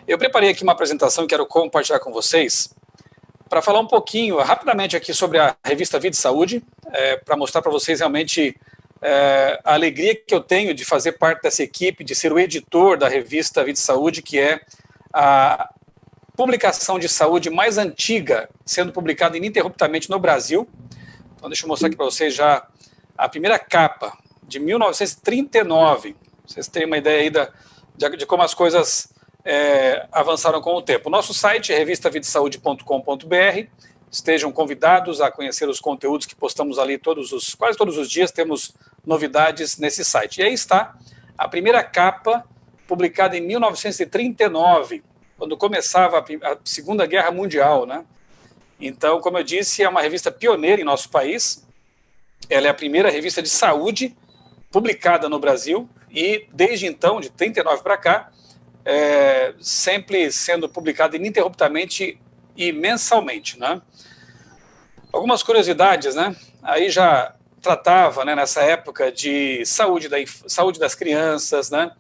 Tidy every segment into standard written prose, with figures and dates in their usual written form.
Eu preparei aqui uma apresentação e quero compartilhar com vocês para falar um pouquinho, rapidamente aqui sobre a revista Vida e Saúde, para mostrar para vocês realmente a alegria que eu tenho de fazer parte dessa equipe, de ser o editor da revista Vida e Saúde, que é a publicação de saúde mais antiga sendo publicada ininterruptamente no Brasil. Então, deixa eu mostrar aqui para vocês já a primeira capa, de 1939. Vocês terem uma ideia aí de como as coisas avançaram com o tempo. O nosso site é revistavidesaude.com.br. Estejam convidados a conhecer os conteúdos que postamos ali quase todos os dias, temos novidades nesse site. E aí está a primeira capa, publicada em 1939, quando começava a Segunda Guerra Mundial, né? Então, como eu disse, é uma revista pioneira em nosso país. Ela é a primeira revista de saúde publicada no Brasil e, desde então, de 39 para cá, sempre sendo publicada ininterruptamente e mensalmente, né? Algumas curiosidades, né? Aí já tratava, né, nessa época de saúde das crianças, né?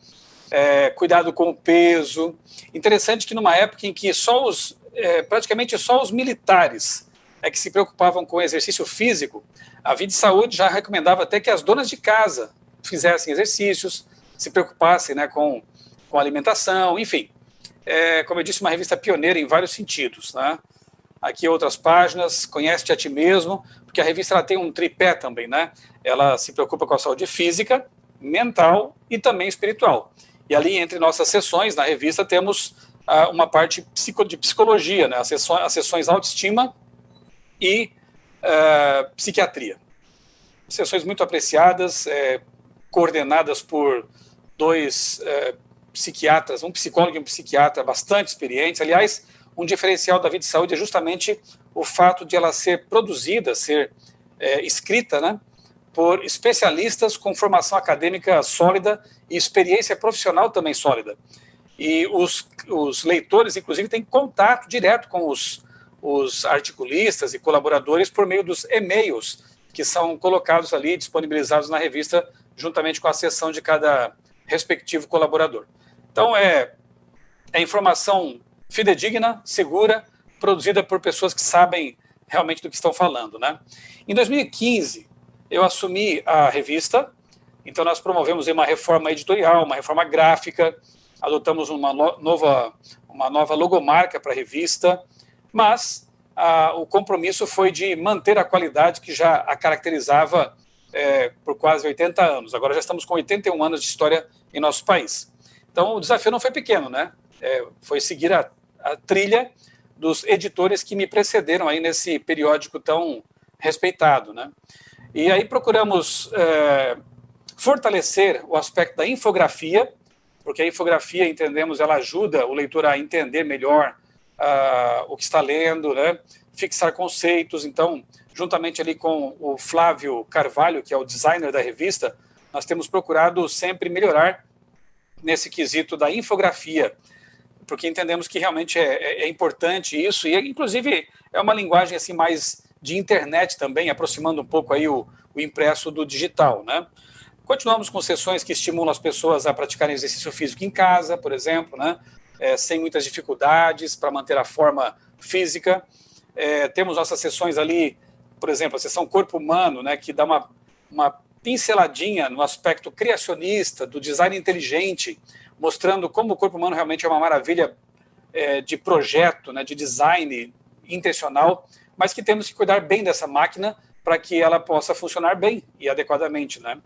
Cuidado com o peso. Interessante que numa época em que praticamente só os militares que se preocupavam com o exercício físico, a Vida e Saúde já recomendava até que as donas de casa fizessem exercícios, se preocupassem, né, com alimentação, enfim. Como eu disse, uma revista pioneira em vários sentidos, né? Aqui outras páginas, Conhece-te a ti mesmo, porque a revista ela tem um tripé também, né? Ela se preocupa com a saúde física, mental e também espiritual. E ali, entre nossas sessões na revista, temos uma parte de psicologia, né? As sessões autoestima e psiquiatria. Sessões muito apreciadas, coordenadas por dois psiquiatras, um psicólogo e um psiquiatra bastante experientes. Aliás, um diferencial da Vida e Saúde é justamente o fato de ela ser produzida, ser escrita, né, por especialistas com formação acadêmica sólida e experiência profissional também sólida. E os leitores, inclusive, têm contato direto com os articulistas e colaboradores por meio dos e-mails que são colocados ali, disponibilizados na revista, juntamente com a seção de cada respectivo colaborador. Então, é informação fidedigna, segura, produzida por pessoas que sabem realmente do que estão falando, né? Em 2015, eu assumi a revista, então nós promovemos uma reforma editorial, uma reforma gráfica, adotamos uma nova logomarca para a revista, mas o compromisso foi de manter a qualidade que já a caracterizava por quase 80 anos. Agora já estamos com 81 anos de história em nosso país. Então o desafio não foi pequeno, né? Foi seguir a trilha dos editores que me precederam aí nesse periódico tão respeitado, né? E aí procuramos fortalecer o aspecto da infografia, porque a infografia, entendemos, ela ajuda o leitor a entender melhor o que está lendo, né? Fixar conceitos. Então, juntamente ali com o Flávio Carvalho, que é o designer da revista, nós temos procurado sempre melhorar nesse quesito da infografia, porque entendemos que realmente é importante isso, e inclusive é uma linguagem assim mais de internet também, aproximando um pouco aí o impresso do digital, né? Continuamos com sessões que estimulam as pessoas a praticarem exercício físico em casa, por exemplo, né? Sem muitas dificuldades, para manter a forma física. Temos nossas sessões ali, por exemplo, a sessão Corpo Humano, né, que dá uma pinceladinha no aspecto criacionista, do design inteligente, mostrando como o corpo humano realmente é uma maravilha de projeto, né, de design intencional, mas que temos que cuidar bem dessa máquina para que ela possa funcionar bem e adequadamente, né?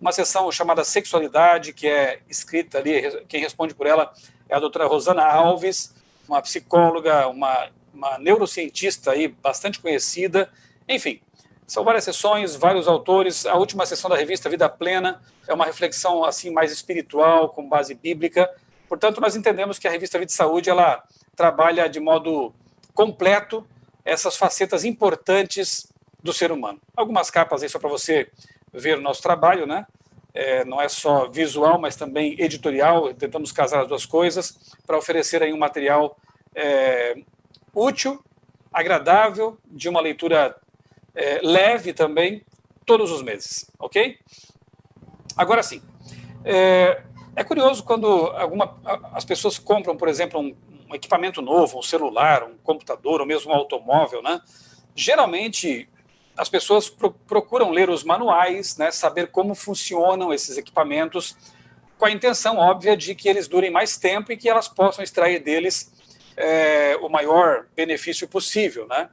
Uma sessão chamada Sexualidade, que é escrita ali, quem responde por ela é a doutora Rosana Alves, uma psicóloga, uma neurocientista aí bastante conhecida. Enfim, são várias sessões, vários autores. A última sessão da revista Vida Plena é uma reflexão assim mais espiritual, com base bíblica. Portanto, nós entendemos que a revista Vida e Saúde ela trabalha de modo completo essas facetas importantes do ser humano. Algumas capas aí só para você ver o nosso trabalho, né? Não é só visual, mas também editorial. Tentamos casar as duas coisas para oferecer aí um material útil, agradável, de uma leitura leve também, todos os meses, ok? Agora sim, É curioso quando as pessoas compram, por exemplo, um equipamento novo, um celular, um computador, ou mesmo um automóvel, né? Geralmente, as pessoas procuram ler os manuais, né? Saber como funcionam esses equipamentos, com a intenção óbvia de que eles durem mais tempo e que elas possam extrair deles o maior benefício possível, né?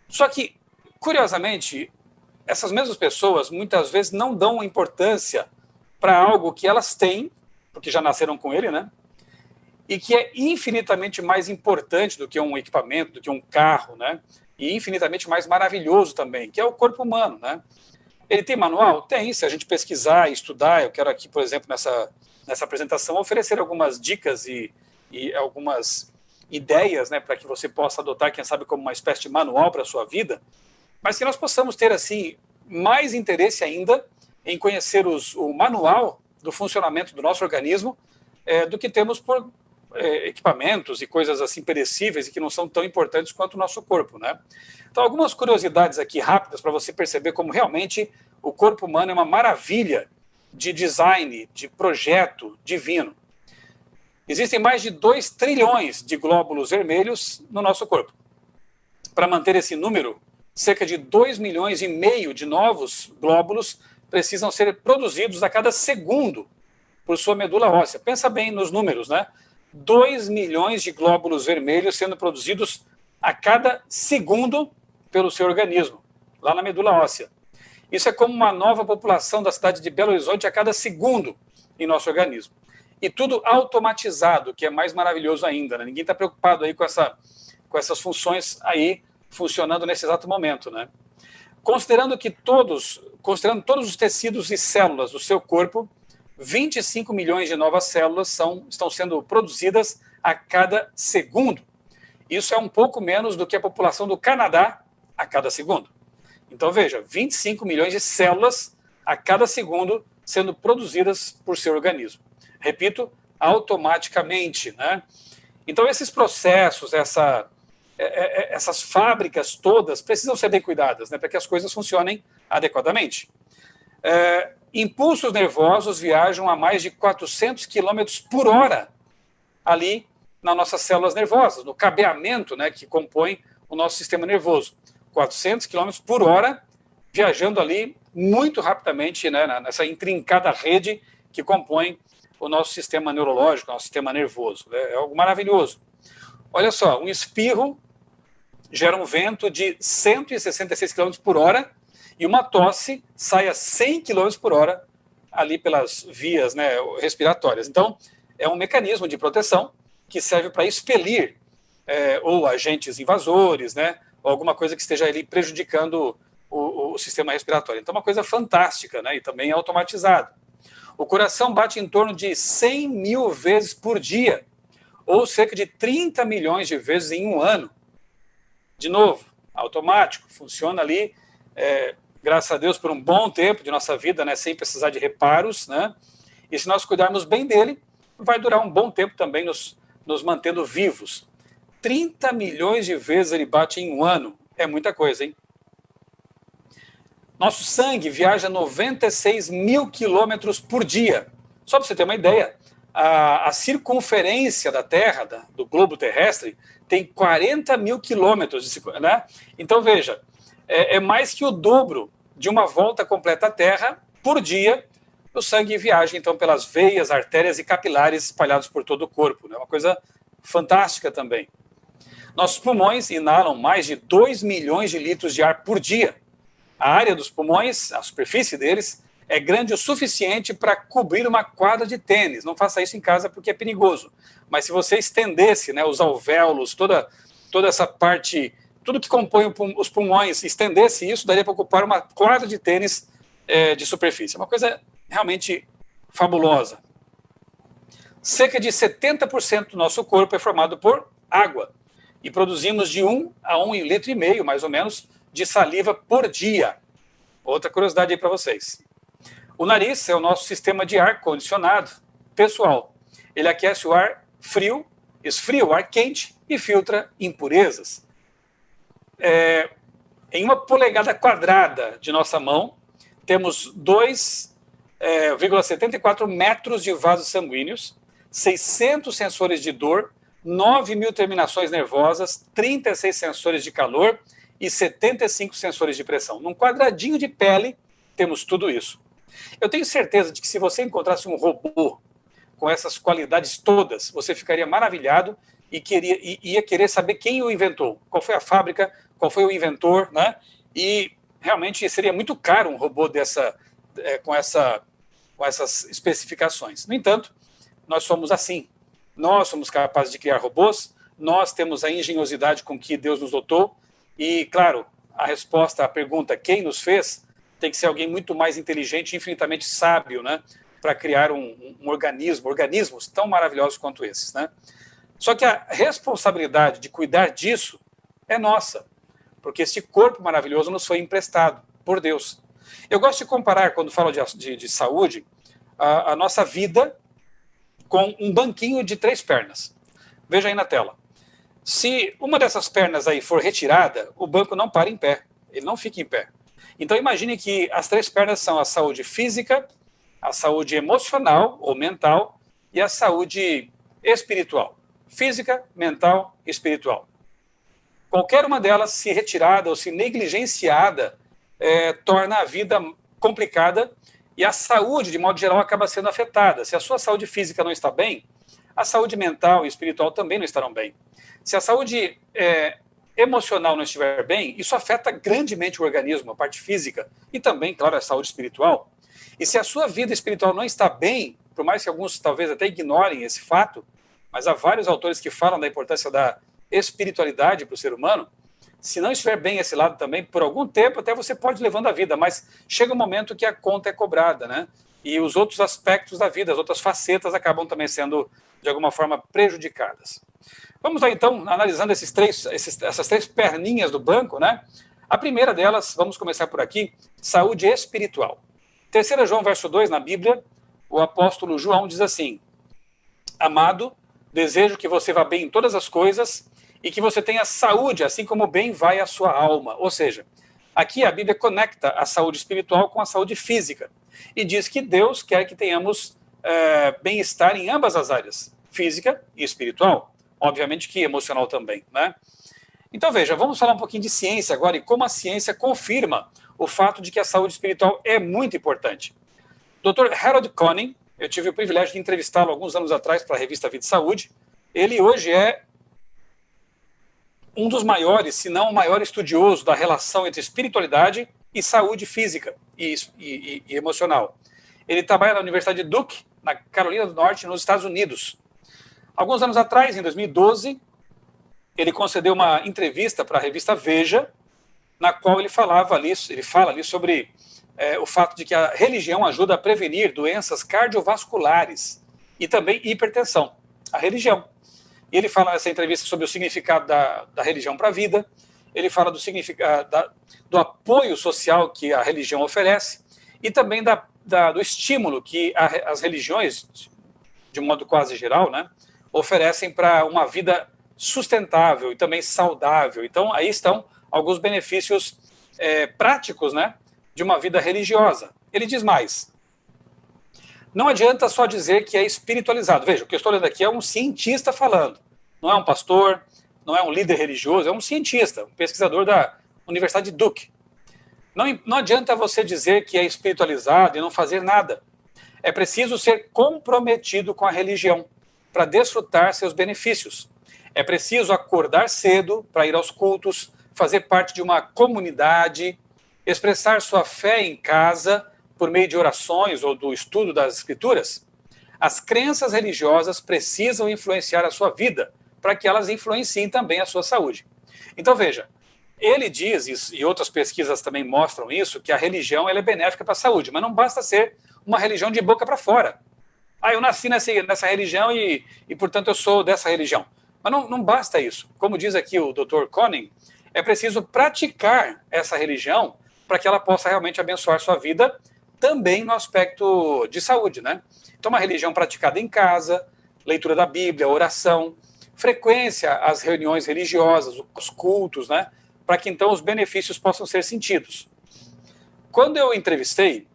Só que, curiosamente, essas mesmas pessoas muitas vezes não dão importância para algo que elas têm, porque já nasceram com ele, né? E que é infinitamente mais importante do que um equipamento, do que um carro, né? E infinitamente mais maravilhoso também, que é o corpo humano, né? Ele tem manual? Tem. Se a gente pesquisar e estudar, eu quero aqui, por exemplo, nessa apresentação, oferecer algumas dicas e algumas ideias, né, para que você possa adotar, quem sabe, como uma espécie de manual para a sua vida, mas que nós possamos ter, assim, mais interesse ainda em conhecer o manual do funcionamento do nosso organismo do que temos por equipamentos e coisas assim perecíveis e que não são tão importantes quanto o nosso corpo, né? Então, algumas curiosidades aqui rápidas para você perceber como realmente o corpo humano é uma maravilha de design, de projeto divino. Existem mais de 2 trilhões de glóbulos vermelhos no nosso corpo. Para manter esse número, cerca de 2,5 milhões de novos glóbulos precisam ser produzidos a cada segundo por sua medula óssea. Pensa bem nos números, né? 2 milhões de glóbulos vermelhos sendo produzidos a cada segundo pelo seu organismo, lá na medula óssea. Isso é como uma nova população da cidade de Belo Horizonte a cada segundo em nosso organismo. E tudo automatizado, que é mais maravilhoso ainda, né? Ninguém está preocupado aí com essas funções aí funcionando nesse exato momento, né? Considerando todos os tecidos e células do seu corpo, 25 milhões de novas células estão sendo produzidas a cada segundo. Isso é um pouco menos do que a população do Canadá a cada segundo. Então, veja, 25 milhões de células a cada segundo sendo produzidas por seu organismo. Repito, automaticamente, né? Então, esses processos, essas fábricas todas precisam ser bem cuidadas, né, para que as coisas funcionem adequadamente. Impulsos nervosos viajam a mais de 400 km por hora ali nas nossas células nervosas, no cabeamento, né, que compõe o nosso sistema nervoso. 400 km por hora, viajando ali muito rapidamente, né, nessa intrincada rede que compõe o nosso sistema neurológico, nosso sistema nervoso. É algo maravilhoso. Olha só, um espirro gera um vento de 166 km por hora e uma tosse sai a 100 km por hora ali pelas vias, né, respiratórias. Então, é um mecanismo de proteção que serve para expelir ou agentes invasores, né, ou alguma coisa que esteja ali prejudicando o sistema respiratório. Então, é uma coisa fantástica, né, e também automatizado. O coração bate em torno de 100 mil vezes por dia, ou cerca de 30 milhões de vezes em um ano. De novo, automático, funciona ali, graças a Deus, por um bom tempo de nossa vida, né, sem precisar de reparos, né? E se nós cuidarmos bem dele, vai durar um bom tempo também nos mantendo vivos. 30 milhões de vezes ele bate em um ano. É muita coisa, hein? Nosso sangue viaja 96 mil quilômetros por dia. Só para você ter uma ideia, a circunferência da Terra, do globo terrestre, tem 40 mil quilômetros, né? Então, veja, é mais que o dobro de uma volta completa à Terra por dia. O sangue viaja, então, pelas veias, artérias e capilares espalhados por todo o corpo. É uma coisa fantástica também. Nossos pulmões inalam mais de 2 milhões de litros de ar por dia. A área dos pulmões, a superfície deles, é grande o suficiente para cobrir uma quadra de tênis. Não faça isso em casa porque é perigoso. Mas se você estendesse, né, os alvéolos, toda essa parte, tudo que compõe os pulmões, estendesse isso, daria para ocupar uma quadra de tênis de superfície. É uma coisa realmente fabulosa. Cerca de 70% do nosso corpo é formado por água. E produzimos de 1 a 1,5 litro, mais ou menos, de saliva por dia. Outra curiosidade aí para vocês. O nariz é o nosso sistema de ar condicionado pessoal. Ele aquece o ar frio, esfria o ar quente e filtra impurezas. Em 1 polegada quadrada de nossa mão, temos 2 74 metros de vasos sanguíneos, 600 sensores de dor, 9.000 terminações nervosas, 36 sensores de calor e 75 sensores de pressão. Num quadradinho de pele, temos tudo isso. Eu tenho certeza de que se você encontrasse um robô com essas qualidades todas, você ficaria maravilhado e ia querer saber quem o inventou, qual foi a fábrica, qual foi o inventor, né? E realmente seria muito caro um robô com essas especificações. No entanto, nós somos assim. Nós somos capazes de criar robôs, nós temos a engenhosidade com que Deus nos dotou e, claro, a resposta à pergunta quem nos fez tem que ser alguém muito mais inteligente e infinitamente sábio, né, para criar um organismos tão maravilhosos quanto esses, né? Só que a responsabilidade de cuidar disso é nossa, porque esse corpo maravilhoso nos foi emprestado por Deus. Eu gosto de comparar, quando falo de saúde, a nossa vida com um banquinho de 3 pernas. Veja aí na tela. Se uma dessas pernas aí for retirada, o banco não para em pé, ele não fica em pé. Então imagine que as 3 pernas são a saúde física, a saúde emocional ou mental e a saúde espiritual. Física, mental e espiritual. Qualquer uma delas, se retirada ou se negligenciada, torna a vida complicada e a saúde, de modo geral, acaba sendo afetada. Se a sua saúde física não está bem, a saúde mental e espiritual também não estarão bem. Se a saúde emocional não estiver bem, isso afeta grandemente o organismo, a parte física, e também, claro, a saúde espiritual. E se a sua vida espiritual não está bem, por mais que alguns talvez até ignorem esse fato, mas há vários autores que falam da importância da espiritualidade para o ser humano, se não estiver bem esse lado também, por algum tempo até você pode ir levando a vida, mas chega um momento que a conta é cobrada, né? E os outros aspectos da vida, as outras facetas acabam também sendo, de alguma forma, prejudicadas. Vamos lá, então, analisando essas 3 perninhas do banco, né? A primeira delas, vamos começar por aqui, saúde espiritual. 3 João, verso 2, na Bíblia, o apóstolo João diz assim: Amado, desejo que você vá bem em todas as coisas e que você tenha saúde, assim como bem vai a sua alma. Ou seja, aqui a Bíblia conecta a saúde espiritual com a saúde física e diz que Deus quer que tenhamos bem-estar em ambas as áreas, física e espiritual. Obviamente que emocional também, né? Então veja, vamos falar um pouquinho de ciência agora e como a ciência confirma o fato de que a saúde espiritual é muito importante. Dr. Harold Koenig, eu tive o privilégio de entrevistá-lo alguns anos atrás para a revista Vida e Saúde. Ele hoje é um dos maiores, se não o maior estudioso da relação entre espiritualidade e saúde física e emocional. Ele trabalha na Universidade de Duke, na Carolina do Norte, nos Estados Unidos. Alguns anos atrás, em 2012, ele concedeu uma entrevista para a revista Veja, na qual ele fala ali sobre o fato de que a religião ajuda a prevenir doenças cardiovasculares e também hipertensão. A religião. E ele fala nessa entrevista sobre o significado da religião para a vida, ele fala do significado do apoio social que a religião oferece e também do estímulo que as religiões, de um modo quase geral, né, oferecem para uma vida sustentável e também saudável. Então, aí estão alguns benefícios práticos, né, de uma vida religiosa. Ele diz mais: não adianta só dizer que é espiritualizado. Veja, o que eu estou lendo aqui é um cientista falando. Não é um pastor, não é um líder religioso, é um cientista, um pesquisador da Universidade de Duke. Não adianta você dizer que é espiritualizado e não fazer nada. É preciso ser comprometido com a religião para desfrutar seus benefícios. É preciso acordar cedo para ir aos cultos, fazer parte de uma comunidade, expressar sua fé em casa por meio de orações ou do estudo das escrituras. As crenças religiosas precisam influenciar a sua vida para que elas influenciem também a sua saúde. Então veja, ele diz, isso, e outras pesquisas também mostram isso, que a religião ela é benéfica para a saúde, mas não basta ser uma religião de boca para fora. Eu nasci nessa religião e, portanto, eu sou dessa religião. Mas não basta isso. Como diz aqui o Dr. Koenig, é preciso praticar essa religião para que ela possa realmente abençoar sua vida, também no aspecto de saúde, né? Então, uma religião praticada em casa, leitura da Bíblia, oração, frequência às reuniões religiosas, os cultos, né? Para que então os benefícios possam ser sentidos. Quando eu entrevistei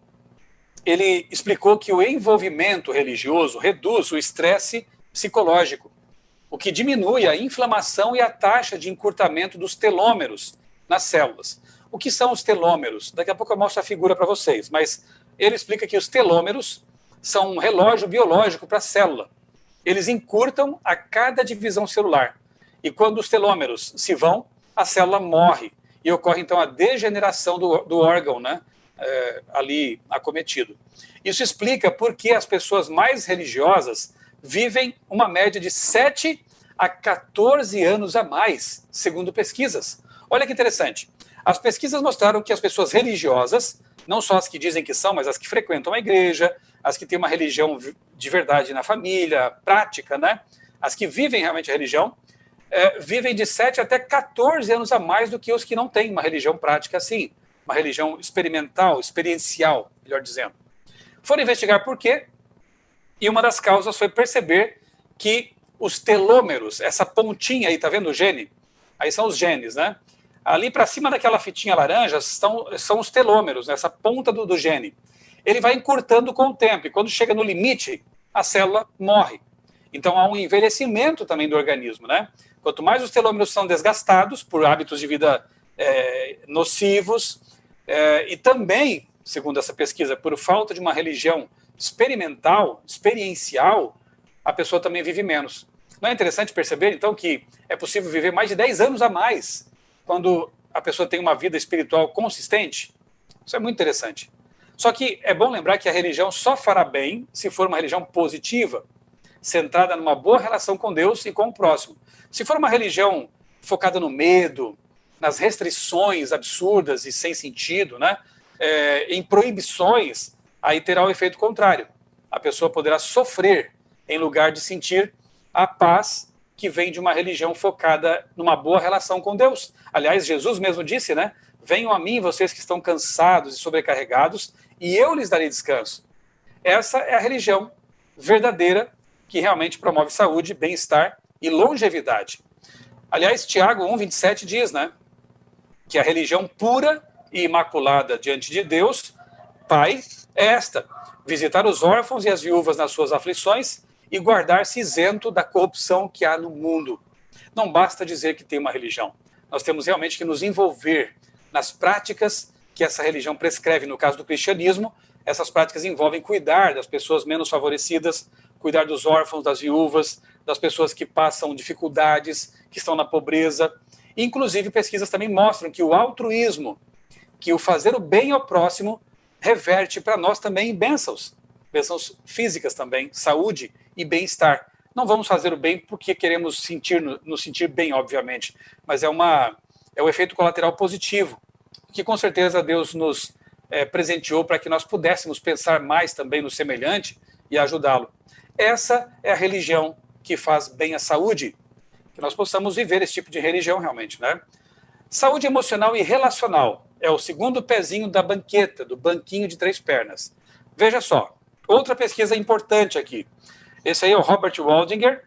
ele explicou que o envolvimento religioso reduz o estresse psicológico, o que diminui a inflamação e a taxa de encurtamento dos telômeros nas células. O que são os telômeros? Daqui a pouco eu mostro a figura para vocês, mas ele explica que os telômeros são um relógio biológico para a célula. Eles encurtam a cada divisão celular. E quando os telômeros se vão, a célula morre. E ocorre, então, a degeneração do órgão, né, ali acometido. Isso explica por que as pessoas mais religiosas vivem uma média de 7 a 14 anos a mais, segundo pesquisas. Olha que interessante. As pesquisas mostraram que as pessoas religiosas, não só as que dizem que são, mas as que frequentam a igreja, as que têm uma religião de verdade na família, prática, né? As que vivem realmente a religião, vivem de 7 até 14 anos a mais do que os que não têm uma religião prática assim, uma religião experimental, experiencial, melhor dizendo. Foram investigar por quê, e uma das causas foi perceber que os telômeros, essa pontinha aí, tá vendo o gene? Aí são os genes, né? Ali para cima daquela fitinha laranja são os telômeros, né? Essa ponta do gene. Ele vai encurtando com o tempo, e quando chega no limite, a célula morre. Então há um envelhecimento também do organismo, né? Quanto mais os telômeros são desgastados por hábitos de vida nocivos, e também, segundo essa pesquisa, por falta de uma religião experimental, experiencial, a pessoa também vive menos. Não é interessante perceber, então, que é possível viver mais de 10 anos a mais quando a pessoa tem uma vida espiritual consistente? Isso é muito interessante. Só que é bom lembrar que a religião só fará bem se for uma religião positiva, centrada numa boa relação com Deus e com o próximo. Se for uma religião focada no medo, nas restrições absurdas e sem sentido, né, em proibições, aí terá o efeito contrário. A pessoa poderá sofrer em lugar de sentir a paz que vem de uma religião focada numa boa relação com Deus. Aliás, Jesus mesmo disse, né? Venham a mim, vocês que estão cansados e sobrecarregados, e eu lhes darei descanso. Essa é a religião verdadeira que realmente promove saúde, bem-estar e longevidade. Aliás, Tiago 1,27 diz, né? Que a religião pura e imaculada diante de Deus, Pai, é esta: visitar os órfãos e as viúvas nas suas aflições e guardar-se isento da corrupção que há no mundo. Não basta dizer que tem uma religião. Nós temos realmente que nos envolver nas práticas que essa religião prescreve. No caso do cristianismo, essas práticas envolvem cuidar das pessoas menos favorecidas, cuidar dos órfãos, das viúvas, das pessoas que passam dificuldades, que estão na pobreza. Inclusive, pesquisas também mostram que o altruísmo, que o fazer o bem ao próximo, reverte para nós também em bênçãos físicas também, saúde e bem-estar. Não vamos fazer o bem porque queremos nos sentir bem, obviamente, mas é o efeito colateral positivo, que com certeza Deus nos presenteou para que nós pudéssemos pensar mais também no semelhante e ajudá-lo. Essa é a religião que faz bem à saúde, que nós possamos viver esse tipo de religião realmente, né? Saúde emocional e relacional é o segundo pezinho da banqueta, do banquinho de 3 pernas. Veja só, outra pesquisa importante aqui. Esse aí é o Robert Waldinger,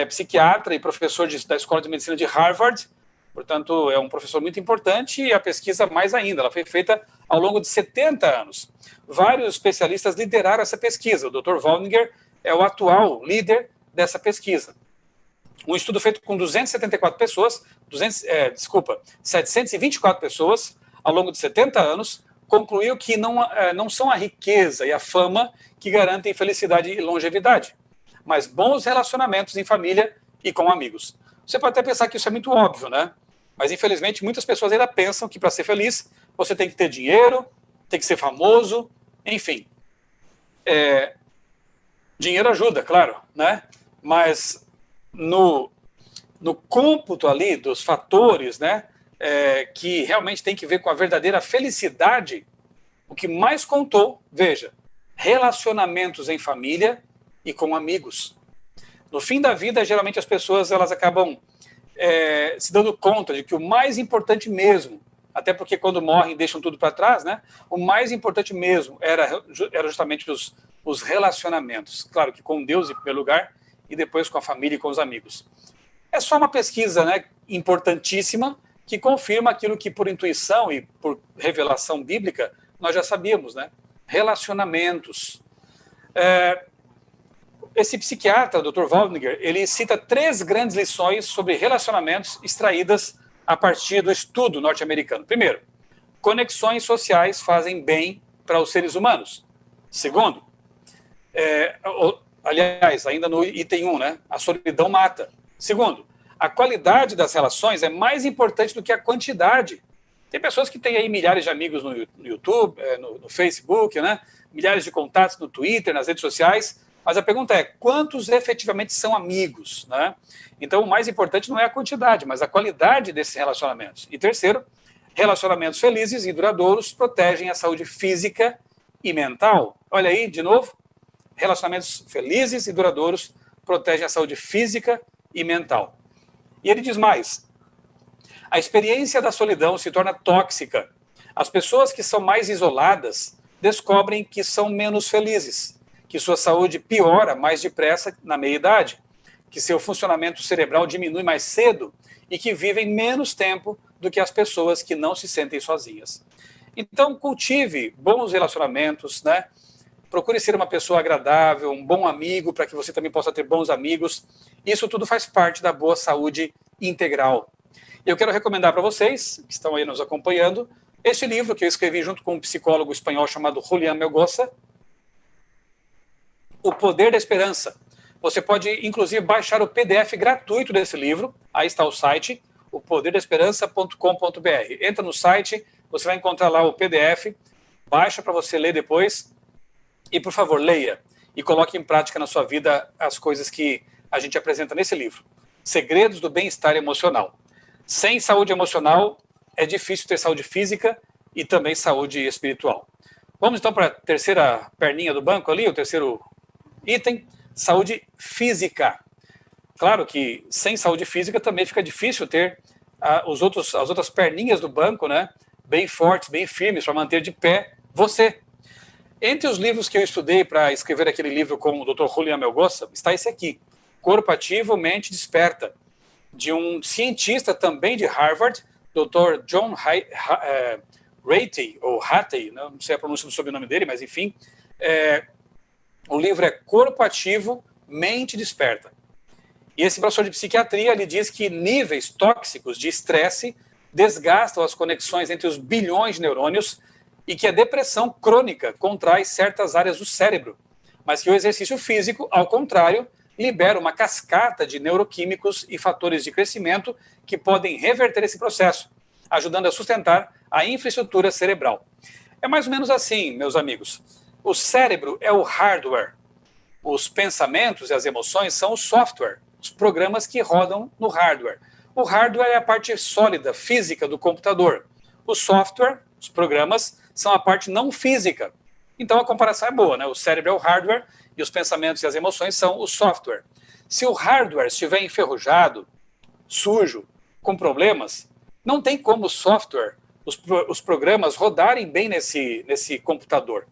psiquiatra e professor da Escola de Medicina de Harvard. Portanto, é um professor muito importante, e a pesquisa mais ainda. Ela foi feita ao longo de 70 anos. Vários especialistas lideraram essa pesquisa. O Dr. Waldinger é o atual líder dessa pesquisa. Um estudo feito com 274 pessoas, 724 pessoas, ao longo de 70 anos, concluiu que não são a riqueza e a fama que garantem felicidade e longevidade, mas bons relacionamentos em família e com amigos. Você pode até pensar que isso é muito óbvio, né? Mas, infelizmente, muitas pessoas ainda pensam que para ser feliz você tem que ter dinheiro, tem que ser famoso, enfim. Dinheiro ajuda, claro, né? Mas no cômputo ali dos fatores, né, que realmente tem que ver com a verdadeira felicidade, o que mais contou, veja, relacionamentos em família e com amigos. No fim da vida, geralmente as pessoas elas acabam se dando conta de que o mais importante mesmo, até porque quando morrem deixam tudo para trás, né, o mais importante mesmo era justamente os relacionamentos. Claro que com Deus em primeiro lugar, e depois com a família e com os amigos. É só uma pesquisa, né, importantíssima, que confirma aquilo que por intuição e por revelação bíblica nós já sabíamos, né? relacionamentos. Esse psiquiatra, Dr. Waldninger, ele cita 3 grandes lições sobre relacionamentos extraídas a partir do estudo norte-americano. Primeiro, conexões sociais fazem bem para os seres humanos. Segundo, aliás, ainda no item 1, né? A solidão mata. Segundo, a qualidade das relações é mais importante do que a quantidade. Tem pessoas que têm aí milhares de amigos no YouTube, no Facebook, né? Milhares de contatos no Twitter, nas redes sociais, mas a pergunta é, quantos efetivamente são amigos, né? Então, o mais importante não é a quantidade, mas a qualidade desses relacionamentos. E terceiro, relacionamentos felizes e duradouros protegem a saúde física e mental. Olha aí, de novo, relacionamentos felizes e duradouros protegem a saúde física e mental. E ele diz mais, a experiência da solidão se torna tóxica. As pessoas que são mais isoladas descobrem que são menos felizes, que sua saúde piora mais depressa na meia-idade, que seu funcionamento cerebral diminui mais cedo e que vivem menos tempo do que as pessoas que não se sentem sozinhas. Então, cultive bons relacionamentos, né? Procure ser uma pessoa agradável, um bom amigo, para que você também possa ter bons amigos. Isso tudo faz parte da boa saúde integral. Eu quero recomendar para vocês, que estão aí nos acompanhando, este livro que eu escrevi junto com um psicólogo espanhol chamado Julián Melgoza, O Poder da Esperança. Você pode, inclusive, baixar o PDF gratuito desse livro. Aí está o site, opoderdesperança.com.br. Entra no site, você vai encontrar lá o PDF, baixa para você ler depois. E, por favor, leia e coloque em prática na sua vida as coisas que a gente apresenta nesse livro. Segredos do bem-estar emocional. Sem saúde emocional, é difícil ter saúde física e também saúde espiritual. Vamos, então, para a terceira perninha do banco ali, o terceiro item, saúde física. Claro que sem saúde física também fica difícil ter as outras perninhas do banco, né, bem fortes, bem firmes, para manter de pé você. Entre os livros que eu estudei para escrever aquele livro com o Dr. Julián Melgoza, está esse aqui, Corpo Ativo, Mente Desperta, de um cientista também de Harvard, Dr. John Ratey, ou Hattie, não sei a pronúncia do sobrenome dele, mas enfim, o livro é Corpo Ativo, Mente Desperta. E esse professor de psiquiatria, ele diz que níveis tóxicos de estresse desgastam as conexões entre os bilhões de neurônios e que a depressão crônica contrai certas áreas do cérebro, mas que o exercício físico, ao contrário, libera uma cascata de neuroquímicos e fatores de crescimento que podem reverter esse processo, ajudando a sustentar a infraestrutura cerebral. É mais ou menos assim, meus amigos. O cérebro é o hardware, os pensamentos e as emoções são o software, os programas que rodam no hardware. O hardware é a parte sólida, física do computador. O software, os programas, são a parte não física. Então a comparação é boa, né? O cérebro é o hardware e os pensamentos e as emoções são o software. Se o hardware estiver enferrujado, sujo, com problemas, não tem como o software, os programas rodarem bem nesse computador.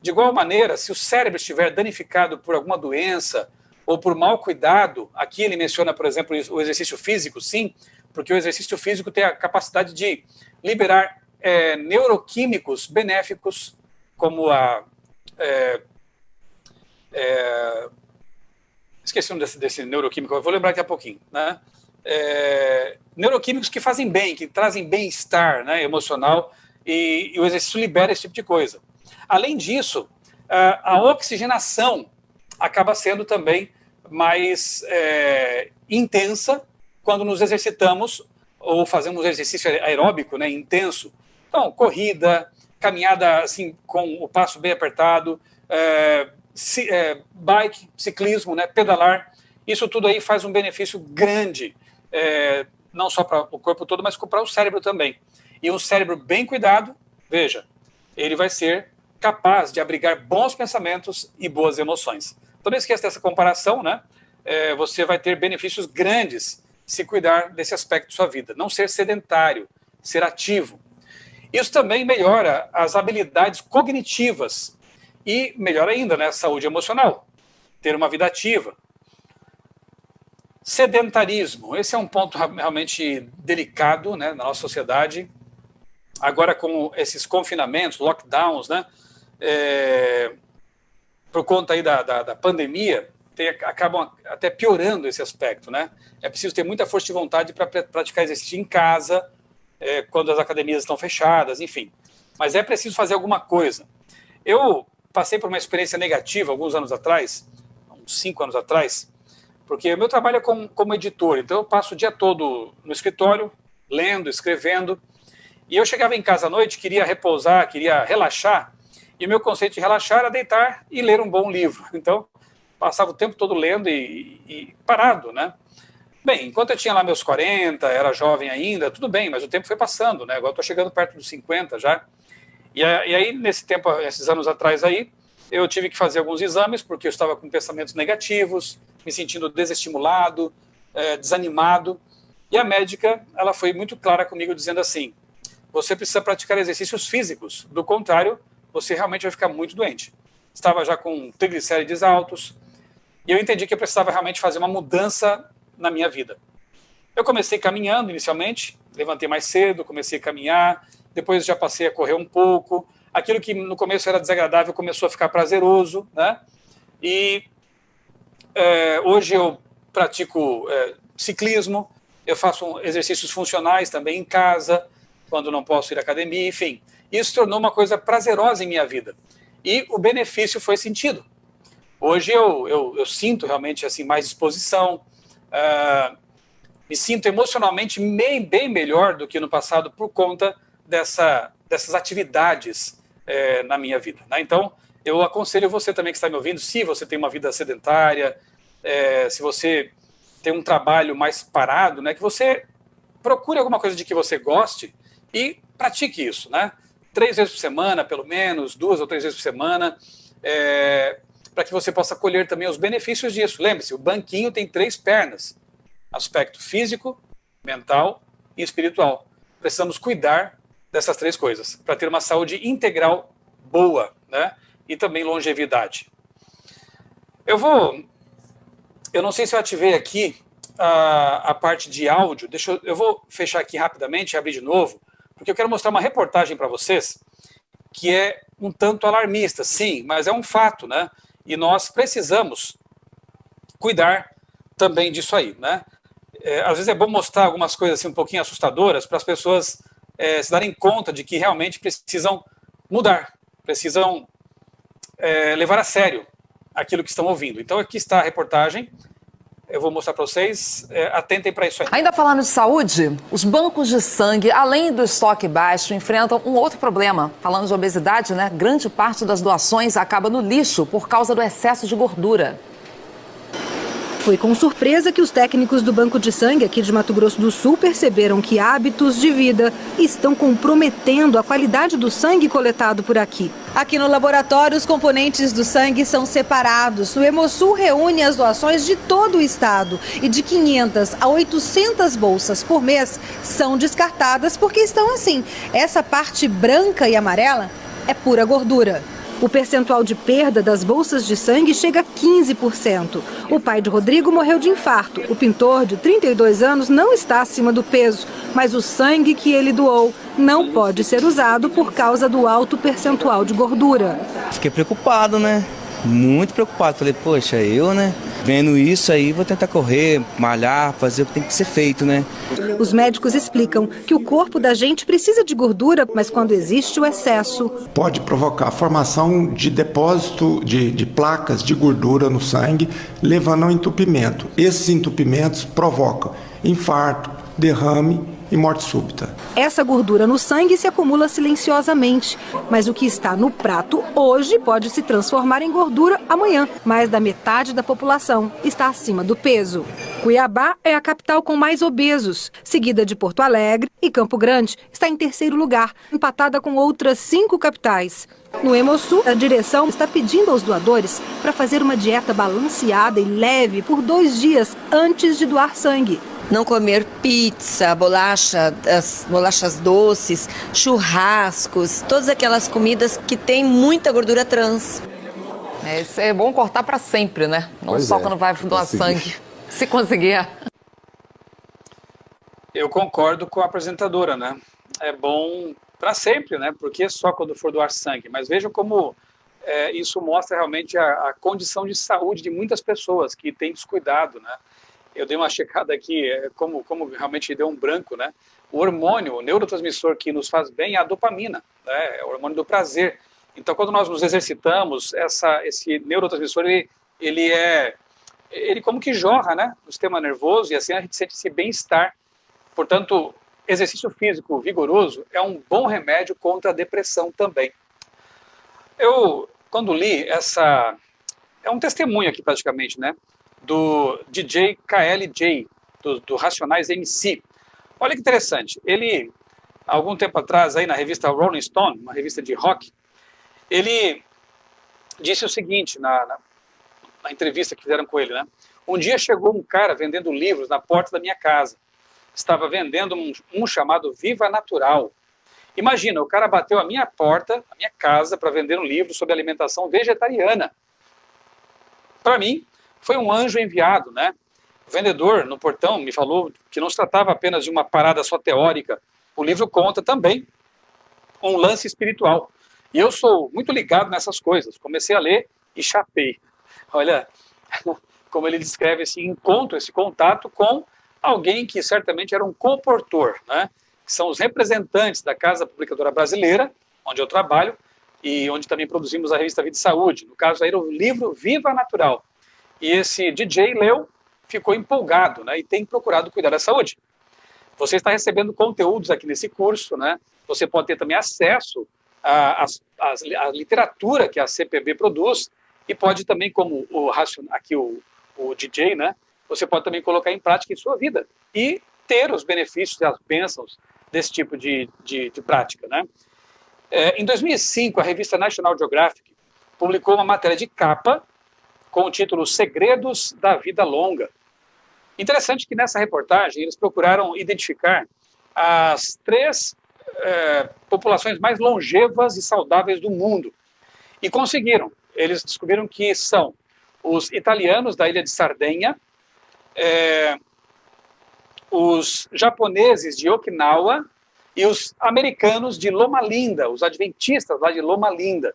De igual maneira, se o cérebro estiver danificado por alguma doença ou por mau cuidado, aqui ele menciona, por exemplo, o exercício físico, sim, porque o exercício físico tem a capacidade de liberar neuroquímicos benéficos, como esqueci o nome desse neuroquímico, eu vou lembrar daqui a pouquinho, né? Neuroquímicos que fazem bem, que trazem bem-estar, né, emocional, e o exercício libera esse tipo de coisa. Além disso, a oxigenação acaba sendo também mais intensa quando nos exercitamos ou fazemos exercício aeróbico, né, intenso. Então, corrida, caminhada assim, com o passo bem apertado, bike, ciclismo, né, pedalar, isso tudo aí faz um benefício grande, não só para o corpo todo, mas para o cérebro também. E um cérebro bem cuidado, veja, ele vai ser capaz de abrigar bons pensamentos e boas emoções. Então não esqueça dessa comparação, né? Você vai ter benefícios grandes se cuidar desse aspecto da sua vida. Não ser sedentário, ser ativo. Isso também melhora as habilidades cognitivas e, melhor ainda, né, a saúde emocional. Ter uma vida ativa. Sedentarismo. Esse é um ponto realmente delicado, né, na nossa sociedade. Agora, com esses confinamentos, lockdowns, né, por conta aí da pandemia, acabam até piorando esse aspecto, né? É preciso ter muita força de vontade para praticar exercício em casa, quando as academias estão fechadas, enfim. Mas é preciso fazer alguma coisa. Eu passei por uma experiência negativa alguns anos atrás, uns 5 anos atrás, porque o meu trabalho é como editor, então eu passo o dia todo no escritório, lendo, escrevendo, e eu chegava em casa à noite, queria repousar, queria relaxar, e o meu conceito de relaxar era deitar e ler um bom livro. Então, passava o tempo todo lendo e parado, né? Bem, enquanto eu tinha lá meus 40, era jovem ainda, tudo bem, mas o tempo foi passando, né? Agora eu estou chegando perto dos 50 já. E aí, nesse tempo, esses anos atrás aí, eu tive que fazer alguns exames, porque eu estava com pensamentos negativos, me sentindo desestimulado, desanimado. E a médica, ela foi muito clara comigo, dizendo assim: você precisa praticar exercícios físicos, do contrário, você realmente vai ficar muito doente. Estava já com triglicérides altos, e eu entendi que eu precisava realmente fazer uma mudança na minha vida. Eu comecei caminhando inicialmente, levantei mais cedo, comecei a caminhar, depois já passei a correr um pouco. Aquilo que no começo era desagradável começou a ficar prazeroso, né? E hoje eu pratico ciclismo, eu faço exercícios funcionais também em casa, quando não posso ir à academia, enfim. Isso tornou uma coisa prazerosa em minha vida. E o benefício foi sentido. Hoje eu sinto realmente assim, mais disposição, me sinto emocionalmente bem melhor do que no passado por conta dessas atividades na minha vida, né? Então, eu aconselho você também que está me ouvindo, se você tem uma vida sedentária, se você tem um trabalho mais parado, né, que você procure alguma coisa de que você goste e pratique isso, né? 3 vezes por semana, pelo menos, 2 ou 3 vezes por semana, para que você possa colher também os benefícios disso. Lembre-se, o banquinho tem 3 pernas: aspecto físico, mental e espiritual. Precisamos cuidar dessas 3 coisas para ter uma saúde integral boa, né? E também longevidade. Eu não sei se eu ativei aqui a parte de áudio. Eu vou fechar aqui rapidamente e abrir de novo, porque eu quero mostrar uma reportagem para vocês que é um tanto alarmista, sim, mas é um fato, né? E nós precisamos cuidar também disso aí, né? Às vezes é bom mostrar algumas coisas assim, um pouquinho assustadoras para as pessoas se darem conta de que realmente precisam mudar, precisam levar a sério aquilo que estão ouvindo. Então aqui está a reportagem, eu vou mostrar para vocês, atentem para isso aí. Ainda falando de saúde, os bancos de sangue, além do estoque baixo, enfrentam um outro problema. Falando de obesidade, né? Grande parte das doações acaba no lixo por causa do excesso de gordura. Foi com surpresa que os técnicos do Banco de Sangue aqui de Mato Grosso do Sul perceberam que hábitos de vida estão comprometendo a qualidade do sangue coletado por aqui. Aqui no laboratório, os componentes do sangue são separados. O Hemosul reúne as doações de todo o estado e de 500 a 800 bolsas por mês são descartadas porque estão assim. Essa parte branca e amarela é pura gordura. O percentual de perda das bolsas de sangue chega a 15%. O pai de Rodrigo morreu de infarto. O pintor, de 32 anos, não está acima do peso, mas o sangue que ele doou não pode ser usado por causa do alto percentual de gordura. Fiquei preocupado, né? Muito preocupado. Falei, poxa, eu, né? Vendo isso aí, vou tentar correr, malhar, fazer o que tem que ser feito, né? Os médicos explicam que o corpo da gente precisa de gordura, mas quando existe o excesso, pode provocar a formação de depósito de placas de gordura no sangue, levando ao entupimento. Esses entupimentos provocam infarto, derrame e morte súbita. Essa gordura no sangue se acumula silenciosamente, mas o que está no prato hoje pode se transformar em gordura amanhã. Mais da metade da população está acima do peso. Cuiabá é a capital com mais obesos, seguida de Porto Alegre, e Campo Grande está em terceiro lugar, empatada com outras 5 capitais. No Hemosul, a direção está pedindo aos doadores para fazer uma dieta balanceada e leve por 2 dias antes de doar sangue. Não comer pizza, bolachas doces, churrascos, todas aquelas comidas que têm muita gordura trans. Isso é bom cortar para sempre, né? Não só quando vai doar sangue, se conseguir. Eu concordo com a apresentadora, né? É bom para sempre, né? Porque só quando for doar sangue. Mas vejam como isso mostra realmente a condição de saúde de muitas pessoas que têm descuidado, né? Eu dei uma checada aqui, como realmente deu um branco, né? O hormônio, o neurotransmissor que nos faz bem é a dopamina, né? É o hormônio do prazer. Então, quando nós nos exercitamos, esse neurotransmissor, ele como que jorra, né? No sistema nervoso, e assim a gente sente esse bem-estar. Portanto, exercício físico vigoroso é um bom remédio contra a depressão também. Eu, quando li é um testemunho aqui praticamente, né? Do DJ KLJ, do Racionais MC. Olha que interessante, ele, algum tempo atrás, aí na revista Rolling Stone, uma revista de rock, ele disse o seguinte, na entrevista que fizeram com ele, né? Um dia chegou um cara vendendo livros na porta da minha casa. Estava vendendo um chamado Viva Natural. Imagina, o cara bateu a minha porta, a minha casa, para vender um livro sobre alimentação vegetariana. Para mim, foi um anjo enviado, né? O vendedor no portão me falou que não se tratava apenas de uma parada só teórica. O livro conta também um lance espiritual. E eu sou muito ligado nessas coisas. Comecei a ler e chapei. Olha como ele descreve esse encontro, esse contato com alguém que certamente era um comportor, né? Que são os representantes da Casa Publicadora Brasileira, onde eu trabalho, e onde também produzimos a revista Vida e Saúde. No caso, aí era o livro Viva Natural. E esse DJ leu, ficou empolgado, né? E tem procurado cuidar da saúde. Você está recebendo conteúdos aqui nesse curso, né? Você pode ter também acesso à literatura que a CPB produz, e pode também, como o DJ, né? Você pode também colocar em prática em sua vida e ter os benefícios e as bênçãos desse tipo de prática, né? Em 2005, a revista National Geographic publicou uma matéria de capa com o título Segredos da Vida Longa. Interessante que nessa reportagem eles procuraram identificar as 3 populações mais longevas e saudáveis do mundo. E conseguiram. Eles descobriram que são os italianos da ilha de Sardenha, os japoneses de Okinawa e os americanos de Loma Linda, os adventistas lá de Loma Linda.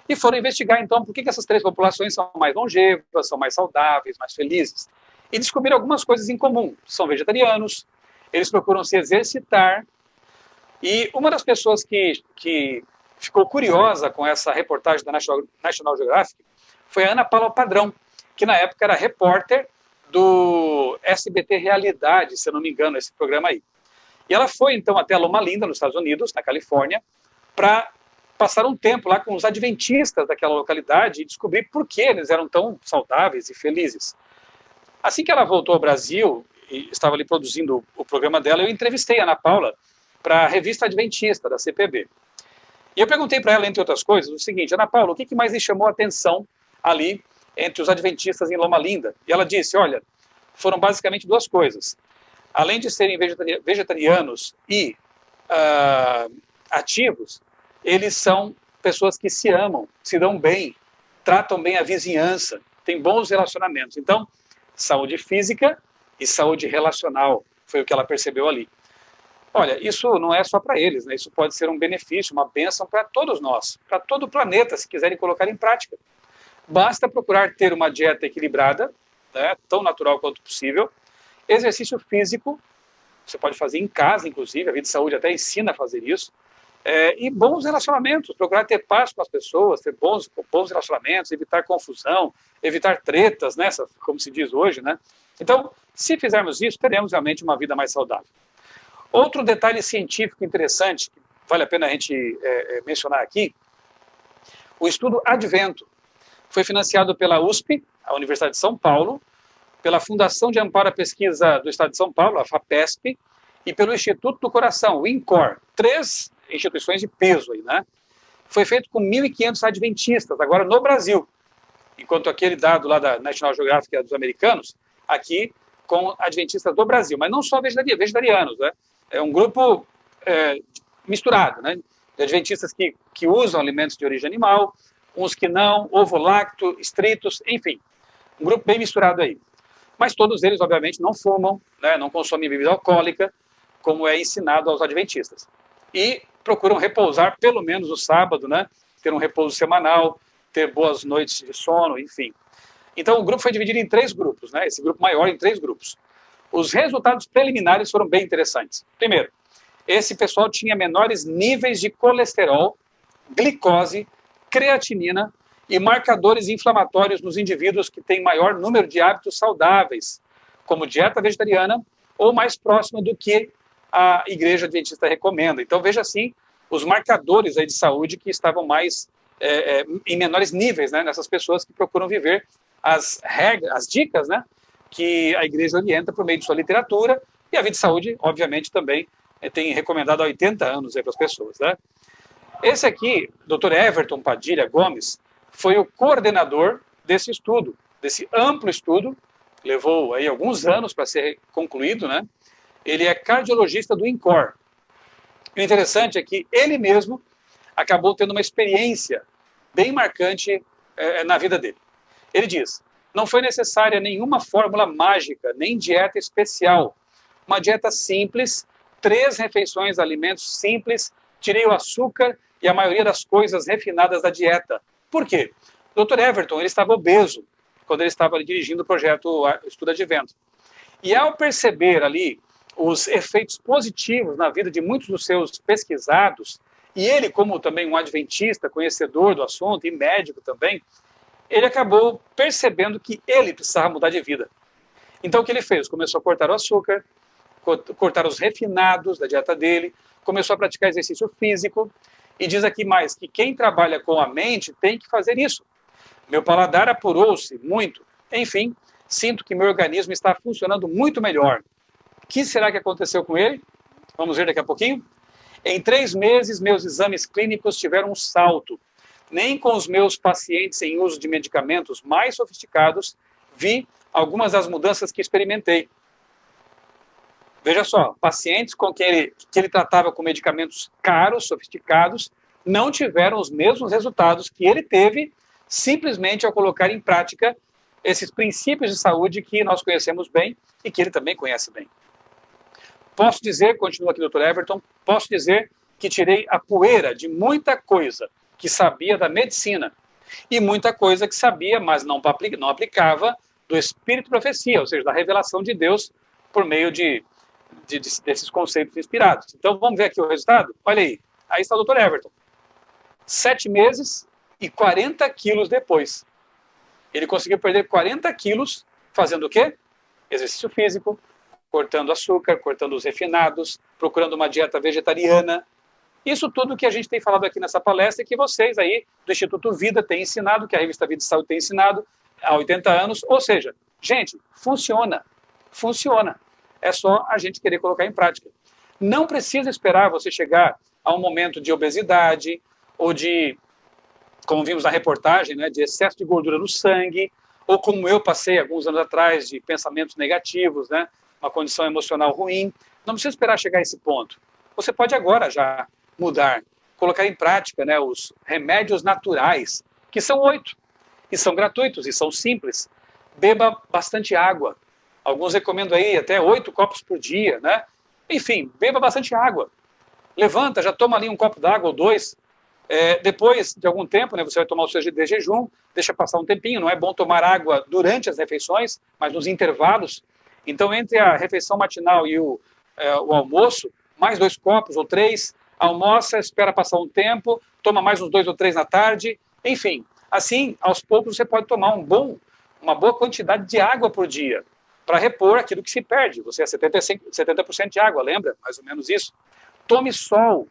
E foram investigar, então, por que essas 3 populações são mais longevas, são mais saudáveis, mais felizes. E descobriram algumas coisas em comum. São vegetarianos, eles procuram se exercitar. E uma das pessoas que ficou curiosa com essa reportagem da National Geographic foi a Ana Paula Padrão, que na época era repórter do SBT Realidade, se eu não me engano, esse programa aí. E ela foi, então, até Loma Linda, nos Estados Unidos, na Califórnia, para passar um tempo lá com os adventistas daquela localidade e descobrir por que eles eram tão saudáveis e felizes. Assim que ela voltou ao Brasil, e estava ali produzindo o programa dela, eu entrevistei a Ana Paula para a revista Adventista, da CPB. E eu perguntei para ela, entre outras coisas, o seguinte: Ana Paula, o que mais lhe chamou a atenção ali entre os adventistas em Loma Linda? E ela disse, olha, foram basicamente 2 coisas. Além de serem vegetarianos e ativos, eles são pessoas que se amam, se dão bem, tratam bem a vizinhança, têm bons relacionamentos. Então, saúde física e saúde relacional, foi o que ela percebeu ali. Olha, isso não é só para eles, né? Isso pode ser um benefício, uma bênção para todos nós, para todo o planeta, se quiserem colocar em prática. Basta procurar ter uma dieta equilibrada, né, tão natural quanto possível, exercício físico, você pode fazer em casa, inclusive, a Vida e Saúde até ensina a fazer isso, e bons relacionamentos, procurar ter paz com as pessoas, ter bons relacionamentos, evitar confusão, evitar tretas, né, como se diz hoje, né? Então, se fizermos isso, teremos realmente uma vida mais saudável. Outro detalhe científico interessante, que vale a pena a gente mencionar aqui, o estudo Advento foi financiado pela USP, a Universidade de São Paulo, pela Fundação de Amparo à Pesquisa do Estado de São Paulo, a FAPESP, e pelo Instituto do Coração, o INCOR, 3 instituições de peso aí, né? Foi feito com 1.500 adventistas, agora no Brasil, enquanto aquele dado lá da National Geographic é dos americanos, aqui com adventistas do Brasil, mas não só vegetarianos, né? É um grupo misturado, né? De adventistas que usam alimentos de origem animal, uns que não, ovo-lacto, estritos, enfim, um grupo bem misturado aí. Mas todos eles, obviamente, não fumam, né? Não consomem bebida alcoólica, como é ensinado aos adventistas. E procuram repousar pelo menos no sábado, né? Ter um repouso semanal, ter boas noites de sono, enfim. Então o grupo foi dividido em 3 grupos, né? Esse grupo maior em 3 grupos. Os resultados preliminares foram bem interessantes. Primeiro, esse pessoal tinha menores níveis de colesterol, glicose, creatinina e marcadores inflamatórios nos indivíduos que têm maior número de hábitos saudáveis, como dieta vegetariana ou mais próxima do que a Igreja Adventista recomenda. Então veja assim, os marcadores aí de saúde que estavam mais em menores níveis, né, nessas pessoas que procuram viver as regras, as dicas, né, que a Igreja orienta por meio de sua literatura, e a Vida e Saúde, obviamente, também tem recomendado há 80 anos para as pessoas, né. Esse aqui, Dr. Everton Padilha Gomes, foi o coordenador desse estudo, desse amplo estudo, levou aí alguns anos para ser concluído, né. Ele é cardiologista do INCOR. O interessante é que ele mesmo acabou tendo uma experiência bem marcante na vida dele. Ele diz, não foi necessária nenhuma fórmula mágica, nem dieta especial. Uma dieta simples, 3 refeições, alimentos simples, tirei o açúcar e a maioria das coisas refinadas da dieta. Por quê? O Dr. Everton, ele estava obeso quando ele estava dirigindo o projeto Estudo Advento. E ao perceber ali os efeitos positivos na vida de muitos dos seus pesquisados, e ele, como também um adventista, conhecedor do assunto e médico também, ele acabou percebendo que ele precisava mudar de vida. Então o que ele fez? Começou a cortar o açúcar, cortar os refinados da dieta dele, começou a praticar exercício físico, e diz aqui mais que quem trabalha com a mente tem que fazer isso. Meu paladar apurou-se muito, enfim, sinto que meu organismo está funcionando muito melhor. O que será que aconteceu com ele? Vamos ver daqui a pouquinho. Em 3 meses, meus exames clínicos tiveram um salto. Nem com os meus pacientes em uso de medicamentos mais sofisticados, vi algumas das mudanças que experimentei. Veja só, pacientes com quem ele tratava com medicamentos caros, sofisticados, não tiveram os mesmos resultados que ele teve simplesmente ao colocar em prática esses princípios de saúde que nós conhecemos bem e que ele também conhece bem. Posso dizer, continua aqui o Dr. Everton, posso dizer que tirei a poeira de muita coisa que sabia da medicina e muita coisa que sabia, mas não aplicava, do Espírito e Profecia, ou seja, da revelação de Deus por meio desses conceitos inspirados. Então vamos ver aqui o resultado? Olha aí, aí está o Dr. Everton. 7 meses e 40 quilos depois. Ele conseguiu perder 40 quilos fazendo o quê? Exercício físico, cortando açúcar, cortando os refinados, procurando uma dieta vegetariana. Isso tudo que a gente tem falado aqui nessa palestra e que vocês aí do Instituto Vida têm ensinado, que a revista Vida e Saúde tem ensinado há 80 anos. Ou seja, gente, funciona. Funciona. É só a gente querer colocar em prática. Não precisa esperar você chegar a um momento de obesidade ou de, como vimos na reportagem, né, de excesso de gordura no sangue, ou como eu passei alguns anos atrás, de pensamentos negativos, né, uma condição emocional ruim. Não precisa esperar chegar a esse ponto. Você pode agora já mudar, colocar em prática, né, os remédios naturais, que são 8, e são gratuitos, e são simples. Beba bastante água. Alguns recomendam aí até 8 copos por dia, né? Enfim, beba bastante água. Levanta, já toma ali um copo d'água ou 2. Depois de algum tempo, né, você vai tomar o seu de jejum, deixa passar um tempinho. Não é bom tomar água durante as refeições, mas nos intervalos. Então, entre a refeição matinal e o almoço, mais 2 copos ou 3, almoça, espera passar um tempo, toma mais uns 2 ou 3 na tarde. Enfim, assim, aos poucos você pode tomar uma boa quantidade de água por dia, para repor aquilo que se perde. Você é 70% de água, lembra? Mais ou menos isso. Tome sol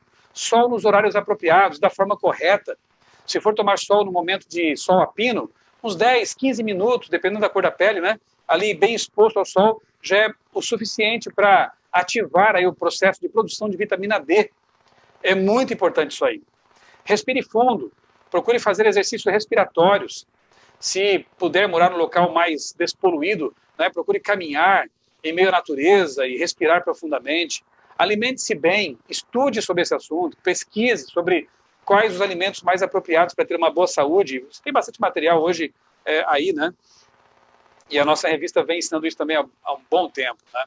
nos horários apropriados, da forma correta. Se for tomar sol no momento de sol a pino, uns 10, 15 minutos, dependendo da cor da pele, né? Ali bem exposto ao sol, já é o suficiente para ativar aí o processo de produção de vitamina D. É muito importante isso aí. Respire fundo, procure fazer exercícios respiratórios. Se puder morar num local mais despoluído, né, procure caminhar em meio à natureza e respirar profundamente. Alimente-se bem, estude sobre esse assunto, pesquise sobre quais os alimentos mais apropriados para ter uma boa saúde. Você tem bastante material hoje aí, né? E a nossa revista vem ensinando isso também há um bom tempo, né?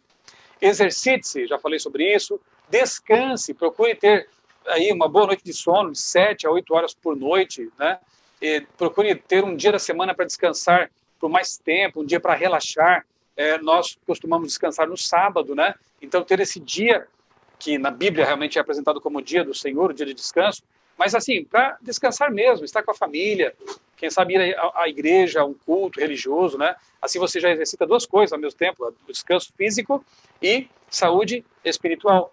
Exercite-se, já falei sobre isso. Descanse, procure ter aí uma boa noite de sono, de 7 a 8 horas por noite, né? E procure ter um dia da semana para descansar por mais tempo, um dia para relaxar. Nós costumamos descansar no sábado, né? Então, ter esse dia, que na Bíblia realmente é apresentado como o dia do Senhor, o dia de descanso, mas assim, para descansar mesmo, estar com a família, quem sabe ir à igreja, a um culto religioso, né? Assim você já exercita duas coisas ao mesmo tempo, o descanso físico e saúde espiritual.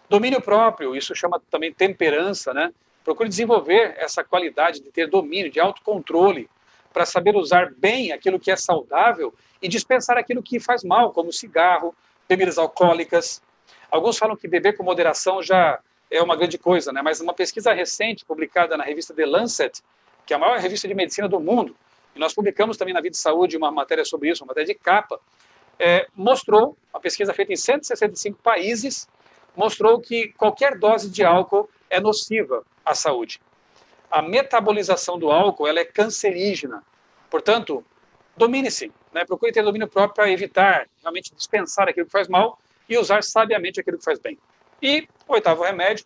Domínio próprio, isso chama também temperança, né? Procure desenvolver essa qualidade de ter domínio, de autocontrole, para saber usar bem aquilo que é saudável e dispensar aquilo que faz mal, como cigarro, bebidas alcoólicas. Alguns falam que beber com moderação já é uma grande coisa, né? Mas uma pesquisa recente, publicada na revista The Lancet, que é a maior revista de medicina do mundo, e nós publicamos também na Vida e Saúde uma matéria sobre isso, uma matéria de capa, mostrou, uma pesquisa feita em 165 países, mostrou que qualquer dose de álcool é nociva à saúde. A metabolização do álcool, ela é cancerígena. Portanto, domine-se, né? Procure ter domínio próprio para evitar realmente dispensar aquilo que faz mal e usar sabiamente aquilo que faz bem. E o oitavo remédio,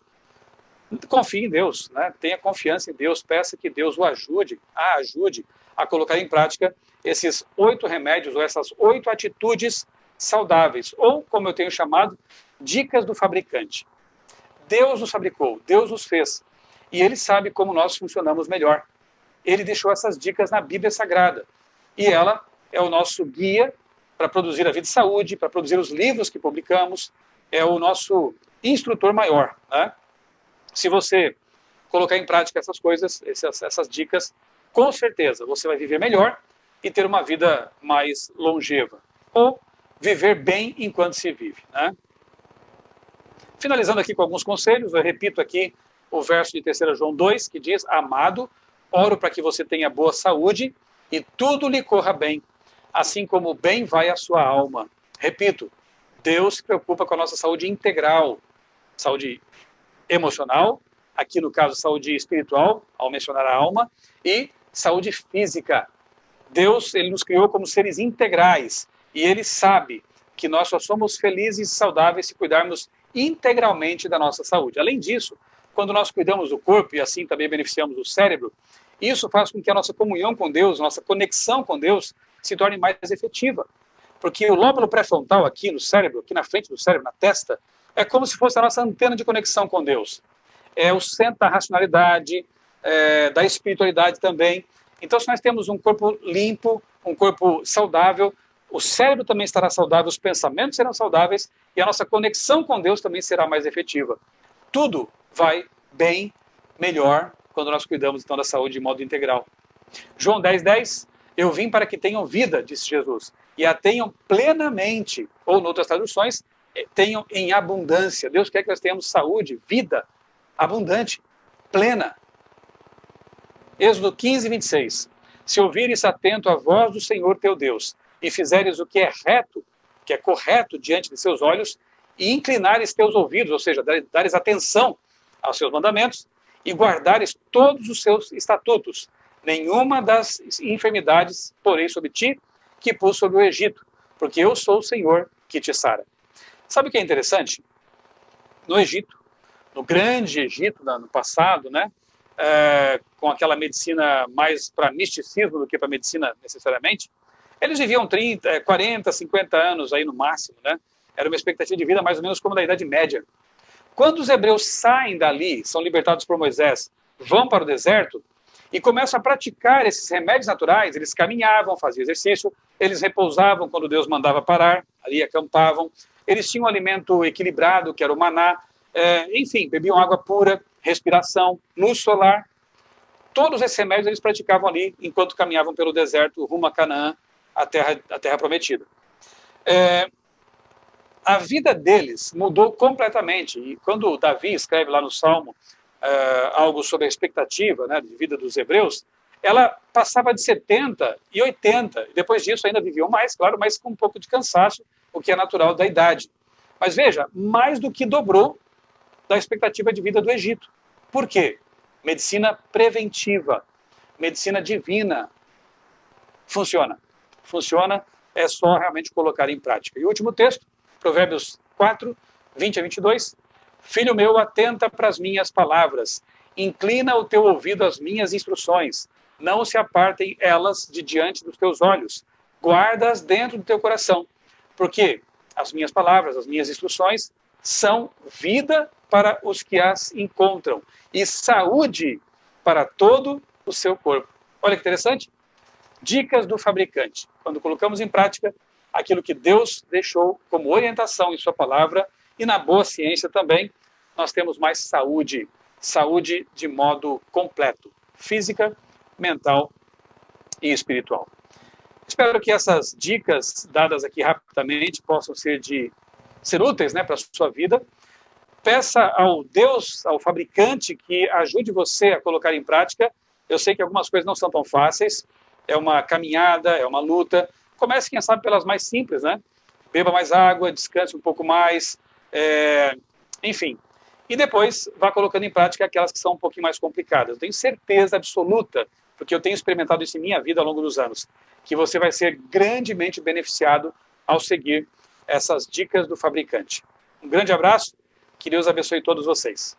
confie em Deus, né? Tenha confiança em Deus, peça que Deus o ajude a colocar em prática esses 8 remédios ou essas 8 atitudes saudáveis, ou, como eu tenho chamado, dicas do fabricante. Deus nos fabricou, Deus nos fez, e Ele sabe como nós funcionamos melhor. Ele deixou essas dicas na Bíblia Sagrada, e ela é o nosso guia para produzir a Vida e Saúde, para produzir os livros que publicamos, é o nosso instrutor maior, né? Se você colocar em prática essas coisas, essas dicas, com certeza você vai viver melhor e ter uma vida mais longeva. Ou viver bem enquanto se vive, né? Finalizando aqui com alguns conselhos, eu repito aqui o verso de 3 João 2, que diz: Amado, oro para que você tenha boa saúde e tudo lhe corra bem, assim como bem vai a sua alma. Repito, Deus se preocupa com a nossa saúde integral, saúde emocional, aqui no caso saúde espiritual, ao mencionar a alma, e saúde física. Deus, Ele nos criou como seres integrais, e Ele sabe que nós só somos felizes e saudáveis se cuidarmos integralmente da nossa saúde. Além disso, quando nós cuidamos do corpo e assim também beneficiamos o cérebro, isso faz com que a nossa comunhão com Deus, nossa conexão com Deus, se torne mais efetiva. Porque o lóbulo pré-frontal aqui no cérebro, aqui na frente do cérebro, na testa, é como se fosse a nossa antena de conexão com Deus. É o centro da racionalidade, da espiritualidade também. Então, se nós temos um corpo limpo, um corpo saudável, o cérebro também estará saudável, os pensamentos serão saudáveis e a nossa conexão com Deus também será mais efetiva. Tudo vai bem, melhor, quando nós cuidamos então da saúde de modo integral. João 10:10, eu vim para que tenham vida, disse Jesus, e a tenham plenamente, ou em outras traduções, tenham em abundância. Deus quer que nós tenhamos saúde, vida abundante, plena. Êxodo 15:26, se ouvires atento à voz do Senhor teu Deus, e fizeres o que é reto, que é correto diante de seus olhos, e inclinares teus ouvidos, ou seja, dares atenção aos seus mandamentos, e guardares todos os seus estatutos, nenhuma das enfermidades porei sobre ti, que pus sobre o Egito, porque eu sou o Senhor que te sara. Sabe o que é interessante? No Egito, no grande Egito, no passado, né, com aquela medicina mais para misticismo do que para medicina necessariamente, eles viviam 30, 40, 50 anos aí no máximo, né? Era uma expectativa de vida mais ou menos como da Idade Média. Quando os hebreus saem dali, são libertados por Moisés, vão para o deserto e começam a praticar esses remédios naturais, eles caminhavam, faziam exercício, eles repousavam quando Deus mandava parar, ali acampavam, eles tinham um alimento equilibrado, que era o maná, enfim, bebiam água pura, respiração, luz solar. Todos esses remédios eles praticavam ali enquanto caminhavam pelo deserto rumo a Canaã, a terra prometida. A vida deles mudou completamente. E quando Davi escreve lá no Salmo algo sobre a expectativa, né, de vida dos hebreus, ela passava de 70 e 80. E depois disso ainda viviam mais, claro, mas com um pouco de cansaço, o que é natural da idade. Mas veja, mais do que dobrou da expectativa de vida do Egito. Por quê? Medicina preventiva, medicina divina. Funciona. Funciona, é só realmente colocar em prática. E o último texto, Provérbios 4, 20 a 22. Filho meu, atenta para as minhas palavras. Inclina o teu ouvido às minhas instruções. Não se apartem elas de diante dos teus olhos. Guarda-as dentro do teu coração. Porque as minhas palavras, as minhas instruções, são vida para os que as encontram e saúde para todo o seu corpo. Olha que interessante. Dicas do fabricante. Quando colocamos em prática aquilo que Deus deixou como orientação em sua palavra e na boa ciência também, nós temos mais saúde. Saúde de modo completo. Física, mental e espiritual. Espero que essas dicas dadas aqui rapidamente possam ser úteis, né, para a sua vida. Peça ao Deus, ao fabricante, que ajude você a colocar em prática. Eu sei que algumas coisas não são tão fáceis, é uma caminhada, é uma luta. Comece, quem sabe, pelas mais simples, né? Beba mais água, descanse um pouco mais, enfim. E depois vá colocando em prática aquelas que são um pouquinho mais complicadas. Eu tenho certeza absoluta, porque eu tenho experimentado isso em minha vida ao longo dos anos, que você vai ser grandemente beneficiado ao seguir essas dicas do fabricante. Um grande abraço, que Deus abençoe todos vocês.